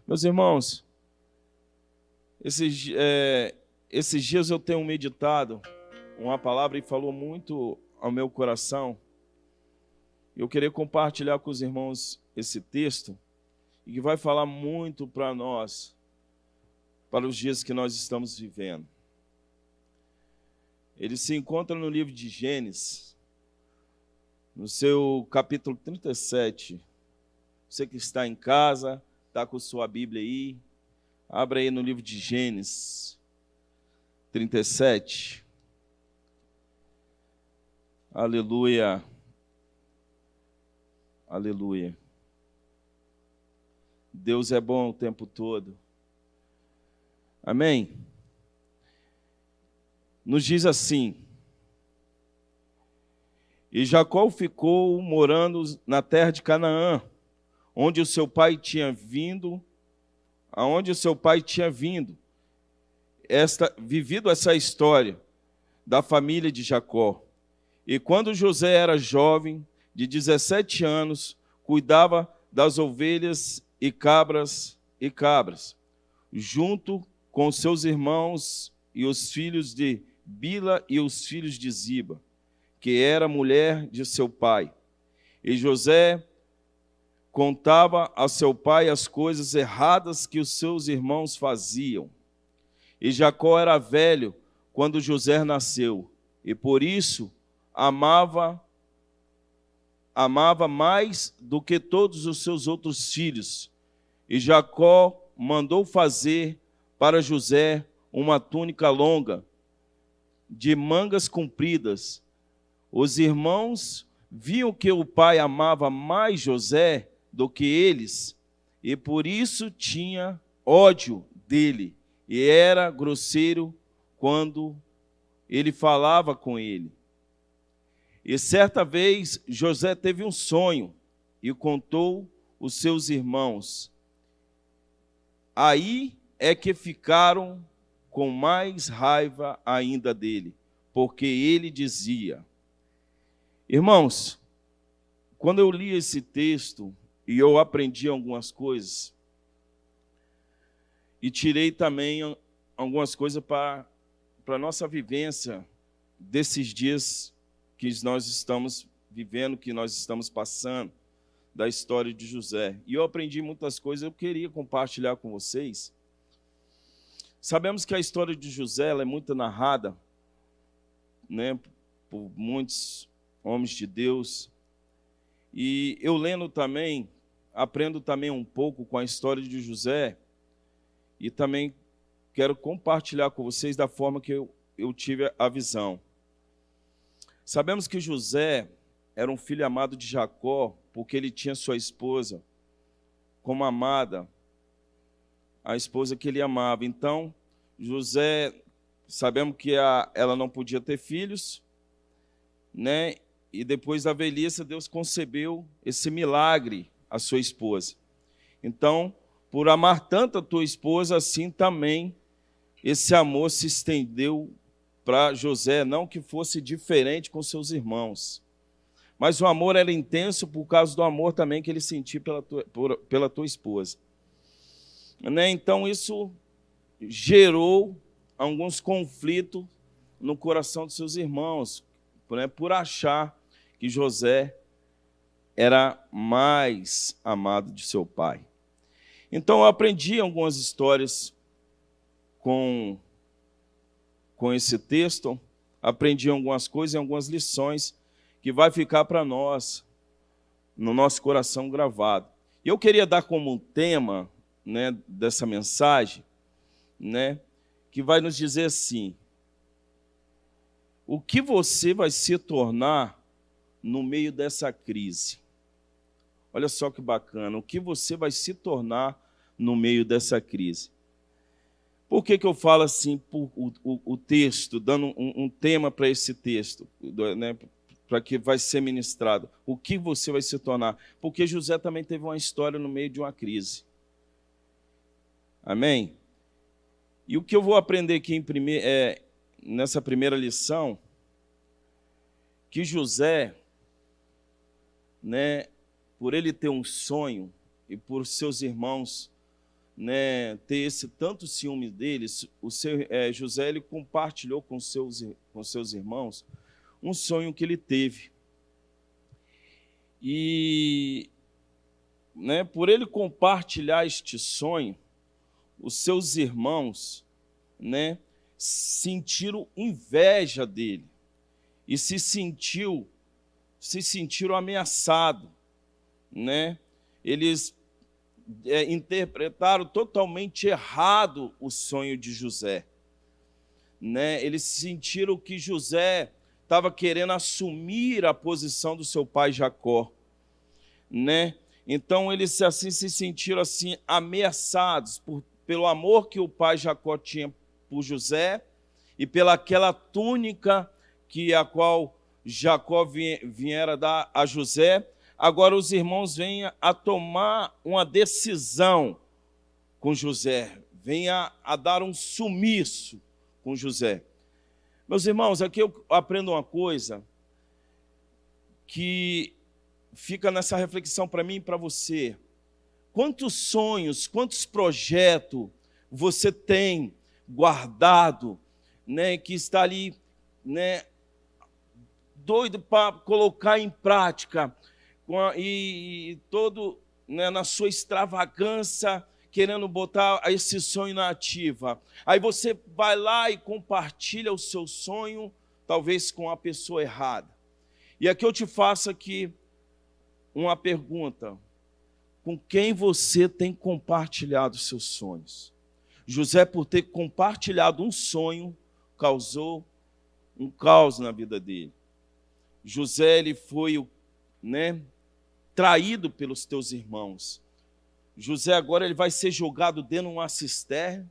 Meus irmãos, esses, esses dias eu tenho meditado uma palavra e falou muito ao meu coração. Eu queria compartilhar com os irmãos esse texto e que vai falar muito para nós, para os dias que nós estamos vivendo. Ele se encontra no livro de Gênesis, no seu capítulo 37. Você que está em casa, está com sua Bíblia aí, abra aí no livro de Gênesis 37. Aleluia. Aleluia. Deus é bom o tempo todo. Amém? Nos diz assim: e Jacó ficou morando na terra de Canaã, onde o seu pai tinha vindo, aonde o seu pai tinha vivido essa história da família de Jacó. E quando José era jovem, de 17 anos, cuidava das ovelhas e cabras, junto com seus irmãos e os filhos de Bila e os filhos de Ziba, que era mulher de seu pai. E José contava a seu pai as coisas erradas que os seus irmãos faziam. E Jacó era velho quando José nasceu, e por isso amava mais do que todos os seus outros filhos. E Jacó mandou fazer para José uma túnica longa, de mangas compridas. Os irmãos viam que o pai amava mais José do que eles, e por isso tinha ódio dele, e era grosseiro quando ele falava com ele. E certa vez José teve um sonho e contou os seus irmãos. Aí é que ficaram com mais raiva ainda dele, porque ele dizia... Irmãos, quando eu li esse texto e eu aprendi algumas coisas, e tirei também algumas coisas para a nossa vivência desses dias que nós estamos vivendo, que nós estamos passando, da história de José. E eu aprendi muitas coisas, eu queria compartilhar com vocês. Sabemos que a história de José ela é muito narrada, né, por muitos homens de Deus, e eu lendo também, aprendo também um pouco com a história de José, e também quero compartilhar com vocês da forma que eu tive a visão. Sabemos que José era um filho amado de Jacó, porque ele tinha sua esposa como amada, a esposa que ele amava. Então, José, sabemos que ela não podia ter filhos, né? E depois da velhice, Deus concebeu esse milagre à sua esposa. Então, por amar tanto a tua esposa, assim também esse amor se estendeu para José, não que fosse diferente com seus irmãos. Mas o amor era intenso por causa do amor também que ele sentia pela tua esposa. Né? Então, isso gerou alguns conflitos no coração dos seus irmãos, né? Por achar que José era mais amado de seu pai. Então eu aprendi algumas histórias com esse texto, aprendi algumas coisas e algumas lições que vai ficar para nós, no nosso coração gravado. E eu queria dar como tema, né, dessa mensagem, né, que vai nos dizer assim: o que você vai se tornar no meio dessa crise? Olha só que bacana, o que você vai se tornar no meio dessa crise? Por que eu falo assim, o texto, dando um tema para esse texto, né, para que vai ser ministrado? O que você vai se tornar? Porque José também teve uma história no meio de uma crise. Amém? E o que eu vou aprender aqui nessa primeira lição, que José, né, por ele ter um sonho e por seus irmãos né, ter esse tanto ciúme deles, José ele compartilhou com seus irmãos um sonho que ele teve. E, né, por ele compartilhar este sonho, os seus irmãos, né, sentiram inveja dele e se sentiram ameaçados, né? Eles interpretaram totalmente errado o sonho de José, né? Eles sentiram que José estava querendo assumir a posição do seu pai Jacó, né? Então eles assim se sentiram assim ameaçados pelo amor que o pai Jacó tinha por José e pelaquela túnica a qual Jacó viera dar a José. Agora os irmãos vêm a tomar uma decisão com José, vêm a dar um sumiço com José. Meus irmãos, aqui eu aprendo uma coisa que fica nessa reflexão para mim e para você. Quantos sonhos, quantos projetos você tem guardado, né, que está ali, né, doido para colocar em prática, e todo, né, na sua extravagância, querendo botar esse sonho na ativa. Aí você vai lá e compartilha o seu sonho, talvez com a pessoa errada. E aqui eu te faço aqui uma pergunta: com quem você tem compartilhado seus sonhos? José, por ter compartilhado um sonho, causou um caos na vida dele. José, ele foi, né, traído pelos teus irmãos. José agora ele vai ser jogado dentro de uma cisterna.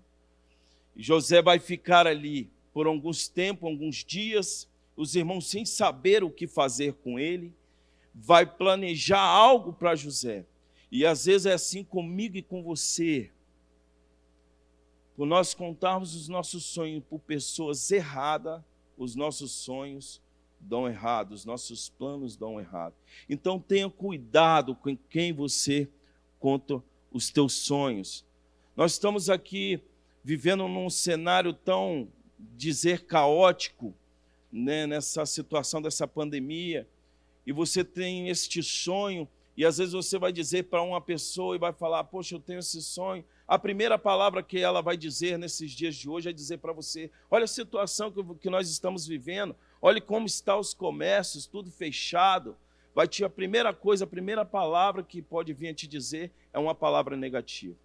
José vai ficar ali por alguns tempos, alguns dias, os irmãos sem saber o que fazer com ele, vai planejar algo para José. E às vezes é assim comigo e com você. Por nós contarmos os nossos sonhos por pessoas erradas, os nossos sonhos dão errado, os nossos planos dão errado. Então tenha cuidado com quem você conta os teus sonhos. Nós estamos aqui vivendo num cenário tão, dizer, caótico, né, nessa situação dessa pandemia, e você tem este sonho, e às vezes você vai dizer para uma pessoa e vai falar: poxa, eu tenho esse sonho. A primeira palavra que ela vai dizer nesses dias de hoje é dizer para você: olha a situação que nós estamos vivendo, olhe como estão os comércios, tudo fechado. A primeira coisa, a primeira palavra que pode vir a te dizer é uma palavra negativa.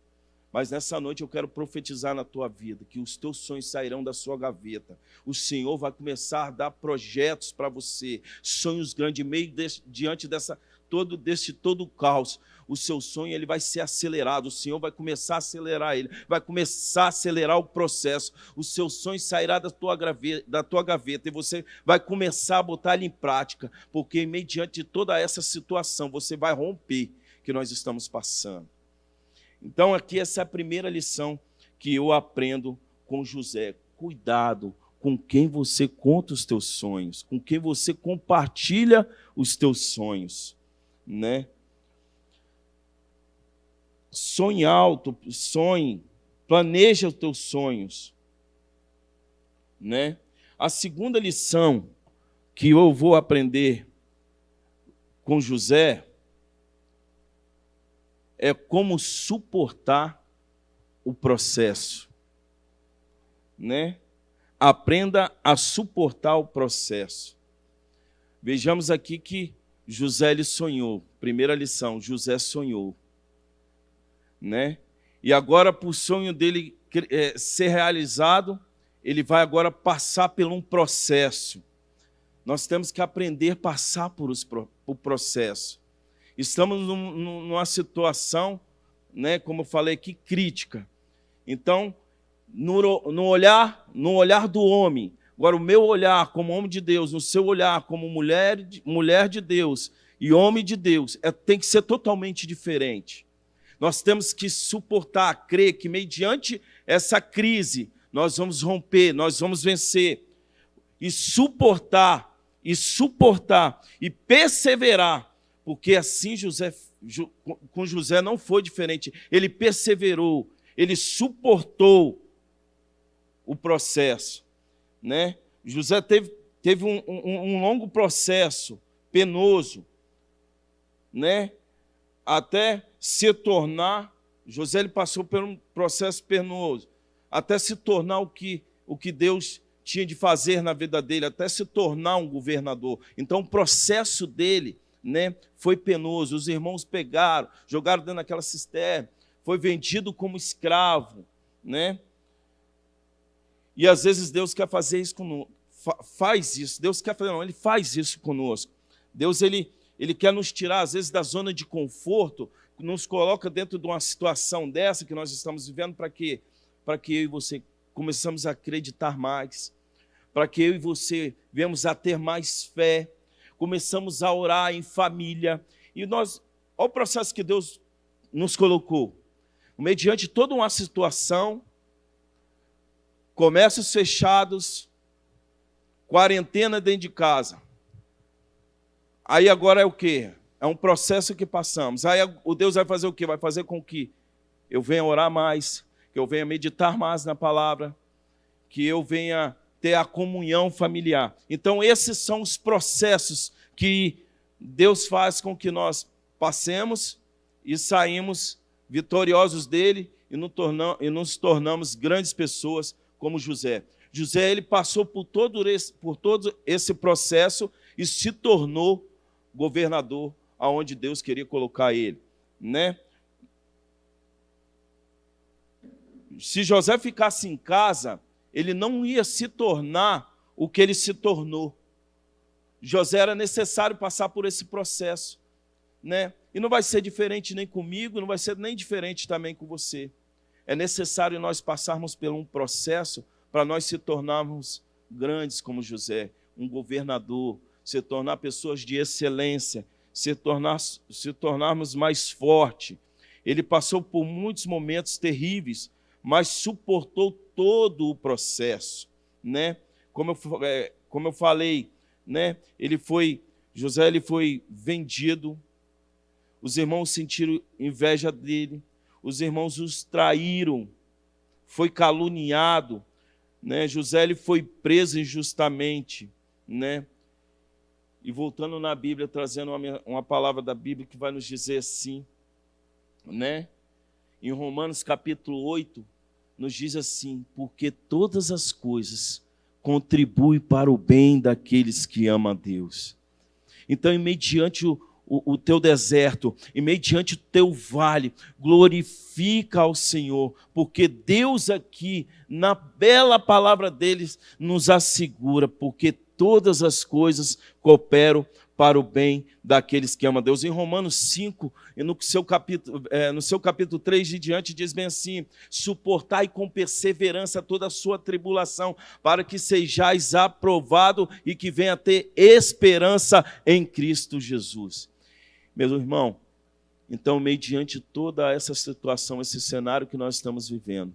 Mas nessa noite eu quero profetizar na tua vida, que os teus sonhos sairão da sua gaveta. O Senhor vai começar a dar projetos para você, sonhos grandes, diante desse todo caos. O seu sonho ele vai ser acelerado, o Senhor vai começar a acelerar ele, vai começar a acelerar o processo. O seu sonho sairá da tua gaveta e você vai começar a botar ele em prática, porque mediante toda essa situação você vai romper que nós estamos passando. Então aqui essa é a primeira lição que eu aprendo com José. Cuidado com quem você conta os teus sonhos, com quem você compartilha os teus sonhos, né? Sonhe alto, sonhe, planeja os teus sonhos, né? A segunda lição que eu vou aprender com José é como suportar o processo, né? Aprenda a suportar o processo. Vejamos aqui que José ele sonhou. Primeira lição, José sonhou, né? E agora, para o sonho dele ser realizado, ele vai agora passar por um processo. Nós temos que aprender a passar por o processo. Estamos numa situação, né, como eu falei aqui, crítica. Então, no olhar do homem, agora o meu olhar como homem de Deus, no seu olhar como mulher de Deus e homem de Deus, tem que ser totalmente diferente. Nós temos que suportar, crer que mediante essa crise nós vamos romper, nós vamos vencer. E suportar e perseverar. Porque assim com José não foi diferente. Ele perseverou, ele suportou o processo, né? José teve um longo processo penoso, né? Até se tornar, José ele passou por um processo penoso, até se tornar o que Deus tinha de fazer na vida dele, até se tornar um governador. Então o processo dele, né, foi penoso. Os irmãos pegaram, jogaram dentro daquela cisterna, foi vendido como escravo, né? E às vezes Deus quer fazer isso conosco, faz isso. Deus quer fazer, não, ele faz isso conosco. Deus ele quer nos tirar às vezes da zona de conforto, nos coloca dentro de uma situação dessa que nós estamos vivendo para quê? Para que eu e você começamos a acreditar mais, para que eu e você venhamos a ter mais fé, começamos a orar em família. E nós, olha o processo que Deus nos colocou. Mediante toda uma situação, comércios fechados, quarentena dentro de casa. Aí agora é o quê? É um processo que passamos. Aí o Deus vai fazer o quê? Vai fazer com que eu venha orar mais, que eu venha meditar mais na palavra, que eu venha ter a comunhão familiar. Então esses são os processos que Deus faz com que nós passemos e saímos vitoriosos dele e nos tornamos grandes pessoas como José. José ele passou por todo esse processo e se tornou governador aonde Deus queria colocar ele, né? Se José ficasse em casa, ele não ia se tornar o que ele se tornou. José era necessário passar por esse processo, né? E não vai ser diferente nem comigo, não vai ser nem diferente também com você. É necessário nós passarmos por um processo para nós se tornarmos grandes como José, um governador, se tornar pessoas de excelência, se tornarmos mais fortes. Ele passou por muitos momentos terríveis, mas suportou todo o processo, né? Como eu falei, né? José ele foi vendido, os irmãos sentiram inveja dele, os irmãos os traíram, foi caluniado, né? José ele foi preso injustamente, né? E voltando na Bíblia, trazendo uma palavra da Bíblia que vai nos dizer assim, né? Em Romanos capítulo 8, nos diz assim: porque todas as coisas contribuem para o bem daqueles que amam a Deus. Então, mediante o teu deserto, e mediante o teu vale, glorifica ao Senhor, porque Deus aqui, na bela palavra deles, nos assegura, porque todas as coisas cooperam para o bem daqueles que amam a Deus. Em Romanos 5, no seu capítulo 3 e diante, diz bem assim: suportai com perseverança toda a sua tribulação, para que sejais aprovado e que venha a ter esperança em Cristo Jesus. Meu irmão, então, mediante toda essa situação, esse cenário que nós estamos vivendo,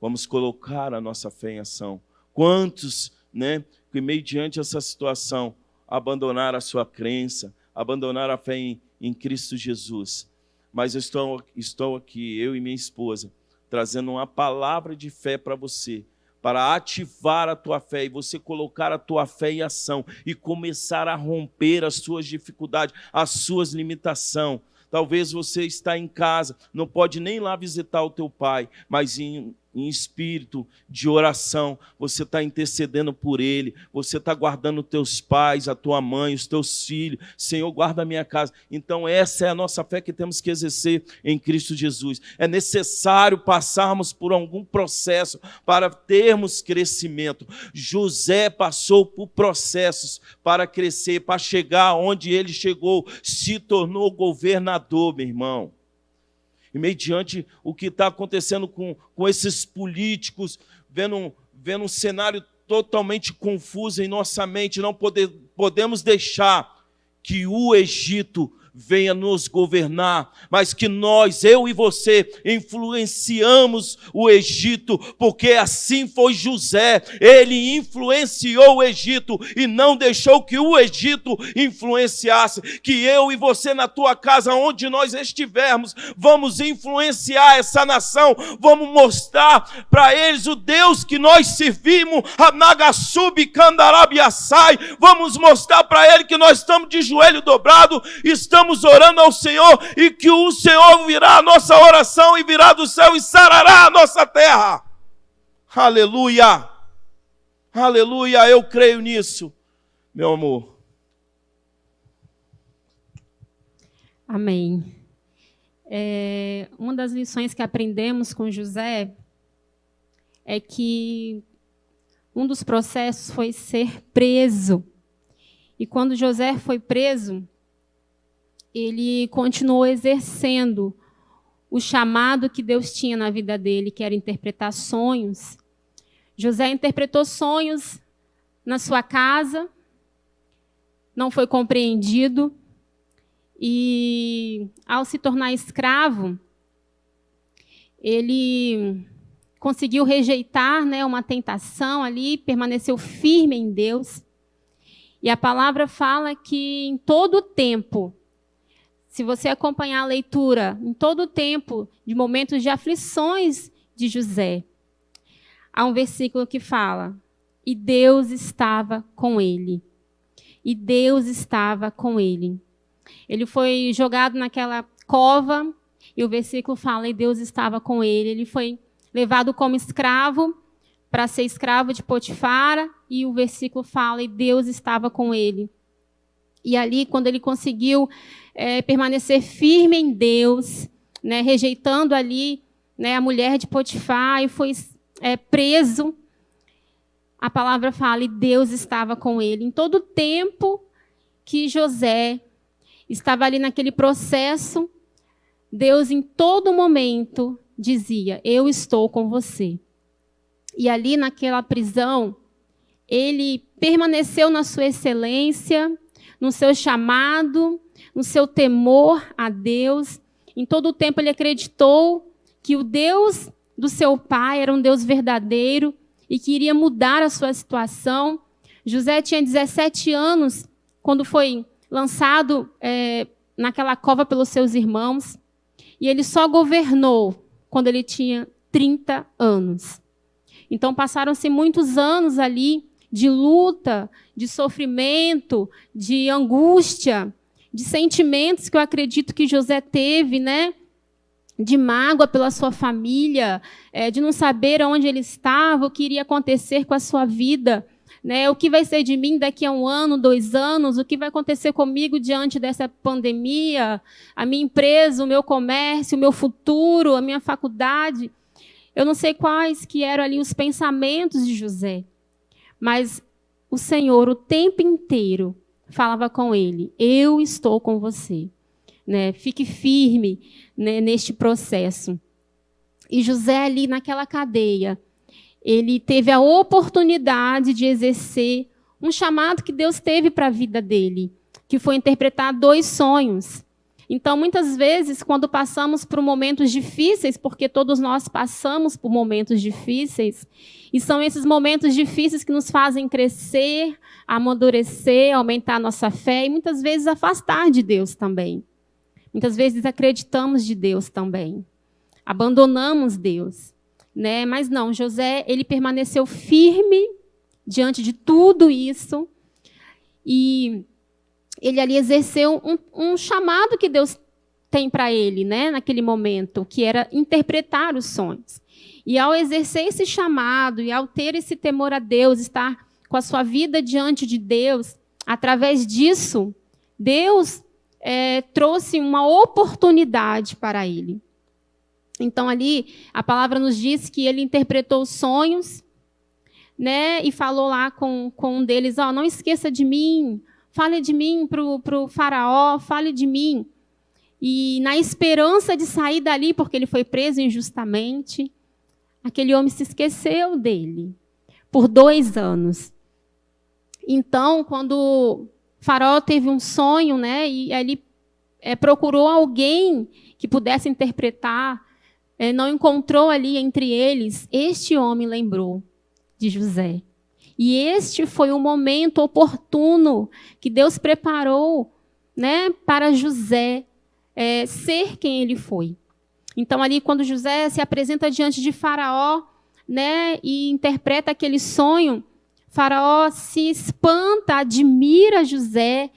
vamos colocar a nossa fé em ação. Quantos, né, que mediante essa situação, abandonaram a sua crença, abandonaram a fé em Cristo Jesus. Mas eu estou aqui, eu e minha esposa, trazendo uma palavra de fé para você, para ativar a tua fé e você colocar a tua fé em ação e começar a romper as suas dificuldades, as suas limitações. Talvez você está em casa, não pode nem ir lá visitar o teu pai, mas em espírito de oração, você está intercedendo por ele, você está guardando os teus pais, a tua mãe, os teus filhos. Senhor, guarda a minha casa. Então essa é a nossa fé que temos que exercer em Cristo Jesus. É necessário passarmos por algum processo para termos crescimento. José passou por processos para crescer, para chegar onde ele chegou, se tornou governador, meu irmão. E mediante o que está acontecendo com esses políticos, vendo um cenário totalmente confuso em nossa mente, não podemos deixar que o Egito venha nos governar, mas que nós, eu e você, influenciamos o Egito, porque assim foi José. Ele influenciou o Egito e não deixou que o Egito influenciasse. Que eu e você, na tua casa, onde nós estivermos, vamos influenciar essa nação, vamos mostrar para eles o Deus que nós servimos, a Nagassubi Candarabiaçai. Vamos mostrar para ele que nós estamos de joelho dobrado, estamos orando ao Senhor e que o Senhor ouvirá a nossa oração e virá do céu e sarará a nossa terra. Aleluia! Aleluia! Eu creio nisso, meu amor. Amém. Uma das lições que aprendemos com José é que um dos processos foi ser preso. E quando José foi preso, ele continuou exercendo o chamado que Deus tinha na vida dele, que era interpretar sonhos. José interpretou sonhos na sua casa, não foi compreendido, e ao se tornar escravo, ele conseguiu rejeitar, né, uma tentação ali, permaneceu firme em Deus. E a palavra fala que em todo o tempo, se você acompanhar a leitura, em todo o tempo de momentos de aflições de José, há um versículo que fala: e Deus estava com ele. E Deus estava com ele. Ele foi jogado naquela cova, e o versículo fala: e Deus estava com ele. Ele foi levado como escravo, para ser escravo de Potifar, e o versículo fala: e Deus estava com ele. E ali, quando ele conseguiu permanecer firme em Deus, né, rejeitando ali, né, a mulher de Potifar, e foi preso, a palavra fala: e Deus estava com ele. Em todo o tempo que José estava ali naquele processo, Deus em todo momento dizia: eu estou com você. E ali naquela prisão, ele permaneceu na sua excelência, no seu chamado, no seu temor a Deus. Em todo o tempo ele acreditou que o Deus do seu pai era um Deus verdadeiro e que iria mudar a sua situação. José tinha 17 anos quando foi lançado naquela cova pelos seus irmãos, e ele só governou quando ele tinha 30 anos. Então passaram-se muitos anos ali de luta, de sofrimento, de angústia, de sentimentos que eu acredito que José teve, né? De mágoa pela sua família, de não saber onde ele estava, o que iria acontecer com a sua vida, né? O que vai ser de mim daqui a 1 ano, 2 anos, o que vai acontecer comigo diante dessa pandemia, a minha empresa, o meu comércio, o meu futuro, a minha faculdade. Eu não sei quais que eram ali os pensamentos de José, mas o Senhor, o tempo inteiro, falava com ele: eu estou com você, né? Fique firme, né, neste processo. E José ali naquela cadeia, ele teve a oportunidade de exercer um chamado que Deus teve para a vida dele, que foi interpretar 2 sonhos. Então, muitas vezes, quando passamos por momentos difíceis, porque todos nós passamos por momentos difíceis, e são esses momentos difíceis que nos fazem crescer, amadurecer, aumentar a nossa fé, e muitas vezes afastar de Deus também. Muitas vezes desacreditamos de Deus também. Abandonamos Deus, né? Mas não, José, ele permaneceu firme diante de tudo isso, e ele ali exerceu um chamado que Deus tem para ele, né, naquele momento, que era interpretar os sonhos. E ao exercer esse chamado, e ao ter esse temor a Deus, estar com a sua vida diante de Deus, através disso, Deus trouxe uma oportunidade para ele. Então, ali, a palavra nos diz que ele interpretou os sonhos, né, e falou lá com um deles: não esqueça de mim, fale de mim para o faraó, fale de mim. E na esperança de sair dali, porque ele foi preso injustamente, aquele homem se esqueceu dele por 2 anos. Então, quando o faraó teve um sonho, né, e ali procurou alguém que pudesse interpretar, não encontrou ali entre eles, este homem lembrou de José. E este foi o momento oportuno que Deus preparou, né, para José ser quem ele foi. Então, ali, quando José se apresenta diante de Faraó, né, e interpreta aquele sonho, Faraó se espanta, admira José,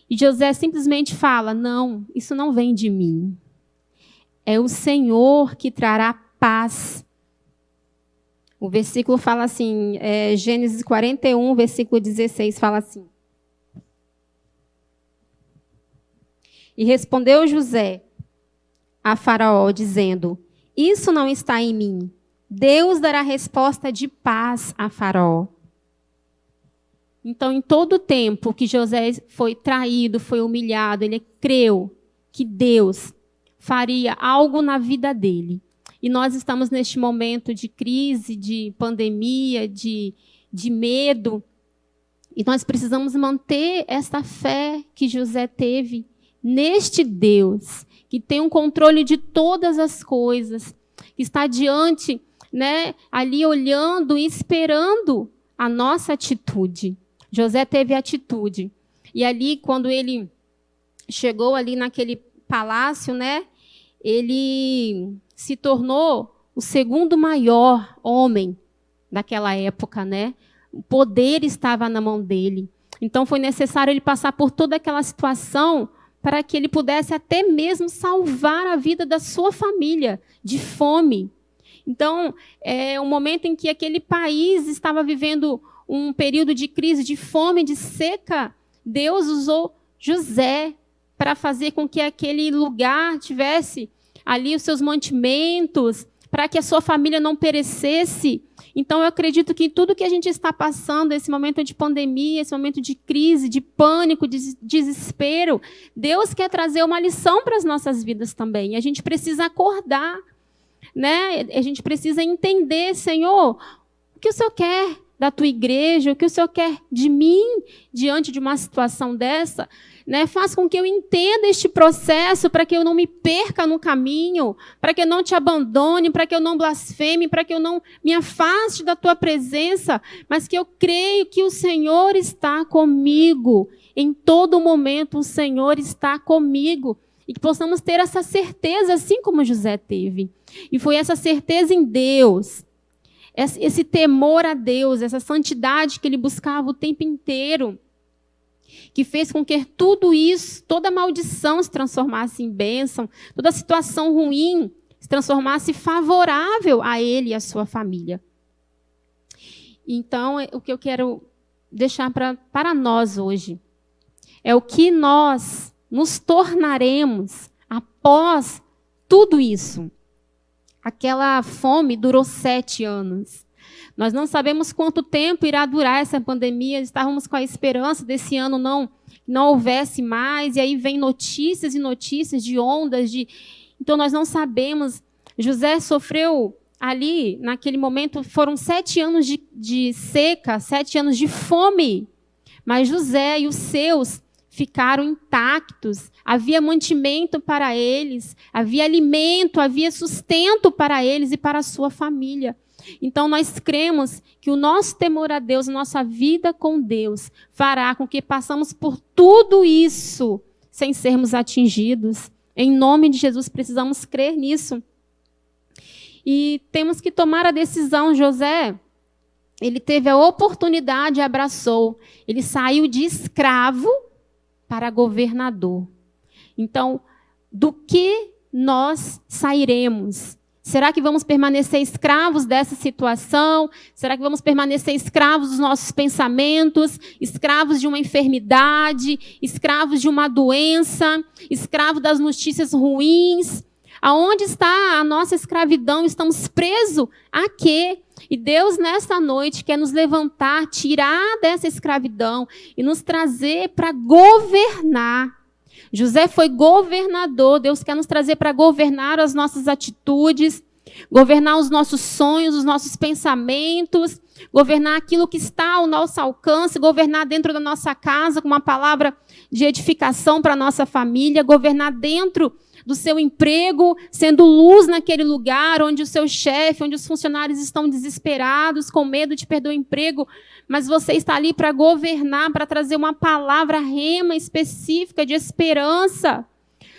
e José simplesmente fala: não, isso não vem de mim. É o Senhor que trará paz. O versículo fala assim, Gênesis 41, versículo 16, fala assim: e respondeu José a Faraó, dizendo: isso não está em mim. Deus dará resposta de paz a Faraó. Então, em todo o tempo que José foi traído, foi humilhado, ele creu que Deus faria algo na vida dele. E nós estamos neste momento de crise, de pandemia, de medo. E nós precisamos manter essa fé que José teve neste Deus, que tem um controle de todas as coisas, que está diante, né, ali olhando e esperando a nossa atitude. José teve atitude. E ali, quando ele chegou ali naquele palácio, né, ele se tornou o segundo maior homem daquela época, né? O poder estava na mão dele. Então, foi necessário ele passar por toda aquela situação para que ele pudesse até mesmo salvar a vida da sua família de fome. Então, é um momento em que aquele país estava vivendo um período de crise, de fome, de seca. Deus usou José para fazer com que aquele lugar tivesse ali os seus mantimentos, para que a sua família não perecesse. Então, eu acredito que tudo que a gente está passando, esse momento de pandemia, esse momento de crise, de pânico, de desespero, Deus quer trazer uma lição para as nossas vidas também. A gente precisa acordar, né? A gente precisa entender, Senhor, o que o Senhor quer da tua igreja, o que o Senhor quer de mim diante de uma situação dessa, né? Faz com que eu entenda este processo, para que eu não me perca no caminho, para que eu não te abandone, para que eu não blasfeme, para que eu não me afaste da tua presença, mas que eu creio que o Senhor está comigo. Em todo momento o Senhor está comigo. E que possamos ter essa certeza, assim como José teve. E foi essa certeza em Deus, esse temor a Deus, essa santidade que ele buscava o tempo inteiro, que fez com que tudo isso, toda maldição se transformasse em bênção, toda situação ruim se transformasse favorável a ele e a sua família. Então, o que eu quero deixar para nós hoje é o que nós nos tornaremos após tudo isso. Aquela fome durou 7 anos. Nós não sabemos quanto tempo irá durar essa pandemia. Estávamos com a esperança desse ano não houvesse mais. E aí vem notícias e notícias de ondas. Então, nós não sabemos. José sofreu ali, naquele momento, foram 7 anos de seca, 7 anos de fome. Mas José e os seus ficaram intactos, havia mantimento para eles, havia alimento, havia sustento para eles e para a sua família. Então, nós cremos que o nosso temor a Deus, a nossa vida com Deus, fará com que passamos por tudo isso sem sermos atingidos. Em nome de Jesus, precisamos crer nisso. E temos que tomar a decisão. José, ele teve a oportunidade e abraçou. Ele saiu de escravo para governador. Então, do que nós sairemos? Será que vamos permanecer escravos dessa situação? Será que vamos permanecer escravos dos nossos pensamentos? Escravos de uma enfermidade? Escravos de uma doença? Escravos das notícias ruins? Aonde está a nossa escravidão? Estamos presos a quê? E Deus, nesta noite, quer nos levantar, tirar dessa escravidão e nos trazer para governar. José foi governador. Deus quer nos trazer para governar as nossas atitudes, governar os nossos sonhos, os nossos pensamentos, governar aquilo que está ao nosso alcance, governar dentro da nossa casa, como a palavra de edificação para a nossa família, governar dentro do seu emprego, sendo luz naquele lugar onde o seu chefe, onde os funcionários estão desesperados, com medo de perder o emprego, mas você está ali para governar, para trazer uma palavra rema específica de esperança,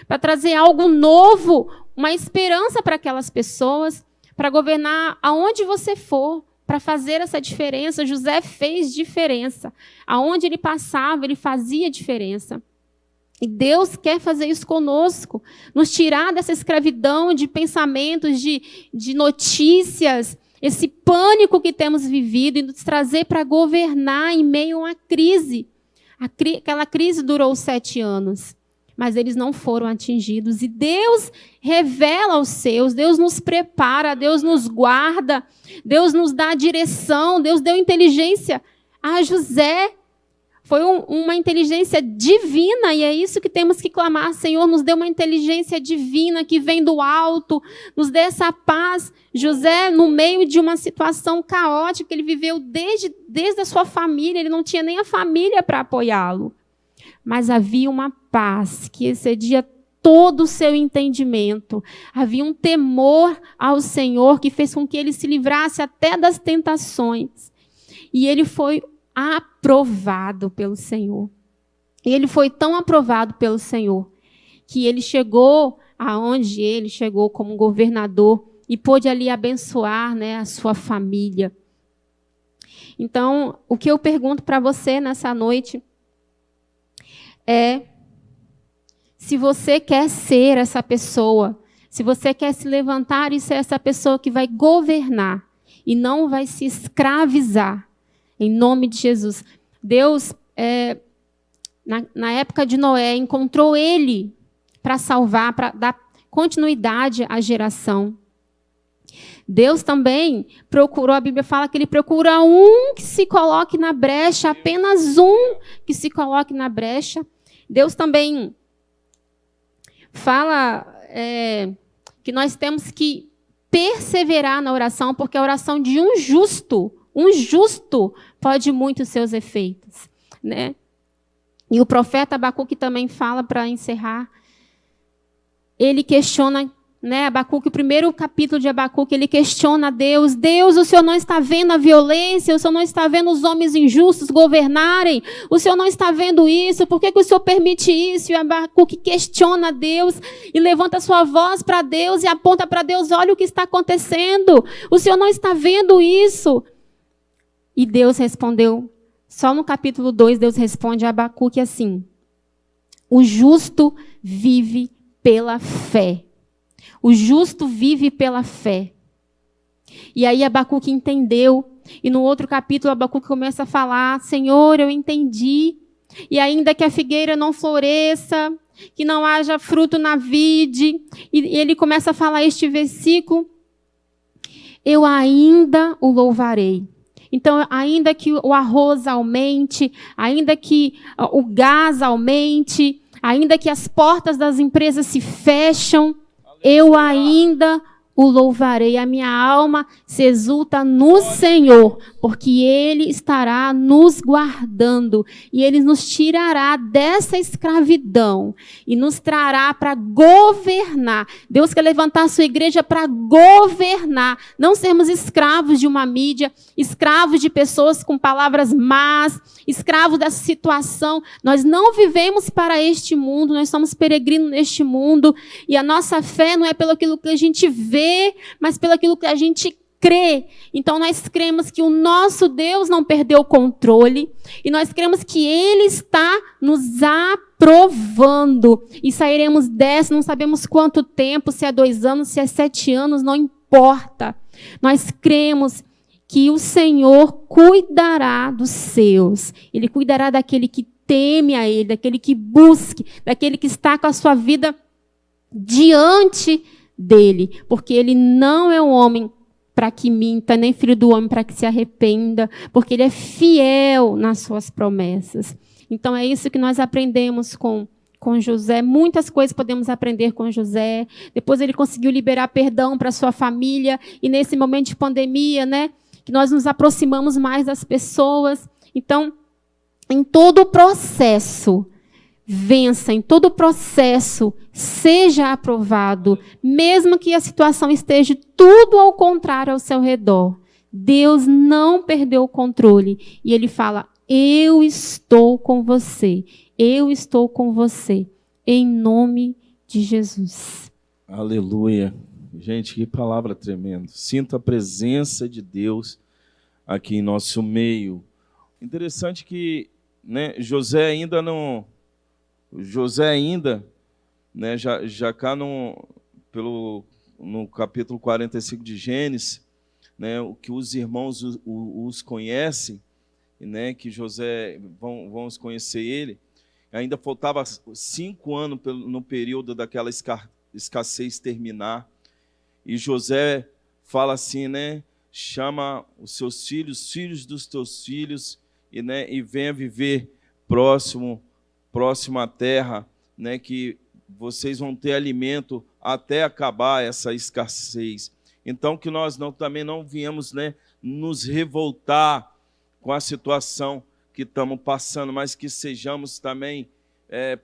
para trazer algo novo, uma esperança para aquelas pessoas, para governar aonde você for, para fazer essa diferença. José fez diferença. Aonde ele passava, ele fazia diferença. E Deus quer fazer isso conosco, nos tirar dessa escravidão de pensamentos, de notícias, esse pânico que temos vivido e nos trazer para governar em meio a uma crise. Aquela crise durou 7 anos, mas eles não foram atingidos. E Deus revela aos seus, Deus nos prepara, Deus nos guarda, Deus nos dá direção, Deus deu inteligência a José. Foi uma inteligência divina, e é isso que temos que clamar. Senhor, nos dê uma inteligência divina que vem do alto, nos dê essa paz. José, no meio de uma situação caótica, ele viveu desde a sua família, ele não tinha nem a família para apoiá-lo. Mas havia uma paz que excedia todo o seu entendimento. Havia um temor ao Senhor que fez com que ele se livrasse até das tentações. E ele foi aprovado pelo Senhor. E ele foi tão aprovado pelo Senhor que ele chegou aonde ele chegou como governador e pôde ali abençoar, né, a sua família. Então, o que eu pergunto para você nessa noite é se você quer ser essa pessoa, se você quer se levantar e ser essa pessoa que vai governar e não vai se escravizar. Em nome de Jesus. Deus, na época de Noé, encontrou ele para salvar, para dar continuidade à geração. Deus também procurou, a Bíblia fala que ele procura um que se coloque na brecha, apenas um que se coloque na brecha. Deus também fala que nós temos que perseverar na oração, porque a oração de um justo pode muito seus efeitos, né? E o profeta Abacuque também fala, para encerrar, ele questiona, né, Abacuque, o primeiro capítulo de Abacuque, ele questiona Deus. Deus, o Senhor não está vendo a violência, o Senhor não está vendo os homens injustos governarem, o Senhor não está vendo isso, por que o Senhor permite isso? E Abacuque questiona Deus e levanta sua voz para Deus e aponta para Deus, olha o que está acontecendo, o Senhor não está vendo isso. E Deus respondeu, só no capítulo 2, Deus responde a Abacuque assim: o justo vive pela fé. O justo vive pela fé. E aí Abacuque entendeu. E no outro capítulo, Abacuque começa a falar: Senhor, eu entendi. E ainda que a figueira não floresça, que não haja fruto na vide. E ele começa a falar este versículo: eu ainda o louvarei. Então, ainda que o arroz aumente, ainda que o gás aumente, ainda que as portas das empresas se fecham, eu ainda o louvarei. A minha alma se exulta no Senhor, porque Ele estará nos guardando e Ele nos tirará dessa escravidão e nos trará para governar. Deus quer levantar a sua igreja para governar, não sermos escravos de uma mídia, escravos de pessoas com palavras más, escravos dessa situação. Nós não vivemos para este mundo, nós somos peregrinos neste mundo e a nossa fé não é pelo aquilo que a gente vê, mas pelo aquilo que a gente crê. Então nós cremos que o nosso Deus não perdeu o controle e nós cremos que Ele está nos aprovando e sairemos dessa, não sabemos quanto tempo, se é 2 anos, se é 7 anos, não importa. Nós cremos que o Senhor cuidará dos seus. Ele cuidará daquele que teme a Ele, daquele que busque, daquele que está com a sua vida diante dele, porque Ele não é um homem para que minta, nem filho do homem para que se arrependa, porque Ele é fiel nas suas promessas. Então é isso que nós aprendemos com José. Muitas coisas podemos aprender com José. Depois ele conseguiu liberar perdão para sua família, e nesse momento de pandemia, né, que nós nos aproximamos mais das pessoas. Então, em todo o processo, vença em todo o processo, seja aprovado, mesmo que a situação esteja tudo ao contrário ao seu redor. Deus não perdeu o controle. E Ele fala, eu estou com você. Eu estou com você. Em nome de Jesus. Aleluia. Gente, que palavra tremenda. Sinto a presença de Deus aqui em nosso meio. Interessante que, né, José ainda, né, já cá no capítulo 45 de Gênesis, né, o que os irmãos os conhecem, né, que José vão conhecer ele, ainda faltava 5 anos no período daquela escassez terminar, e José fala assim, né, chama os seus filhos, filhos dos teus filhos, e venha viver próximo à terra, né, que vocês vão ter alimento até acabar essa escassez. Então, que nós também não viemos, né, nos revoltar com a situação que estamos passando, mas que sejamos também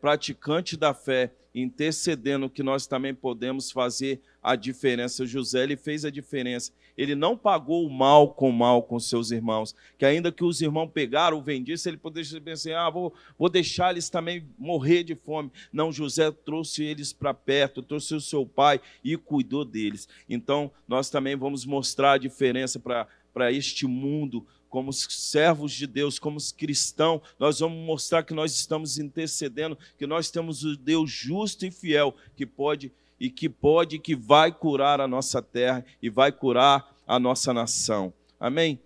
praticantes da fé, intercedendo, que nós também podemos fazer a diferença. José, ele fez a diferença. Ele não pagou o mal com seus irmãos, que ainda que os irmãos pegaram, o vendissem, ele poderia pensar, vou deixar eles também morrer de fome. Não, José trouxe eles para perto, trouxe o seu pai e cuidou deles. Então, nós também vamos mostrar a diferença para este mundo, como servos de Deus, como cristãos, nós vamos mostrar que nós estamos intercedendo, que nós temos o Deus justo e fiel, que vai curar a nossa terra e vai curar a nossa nação. Amém?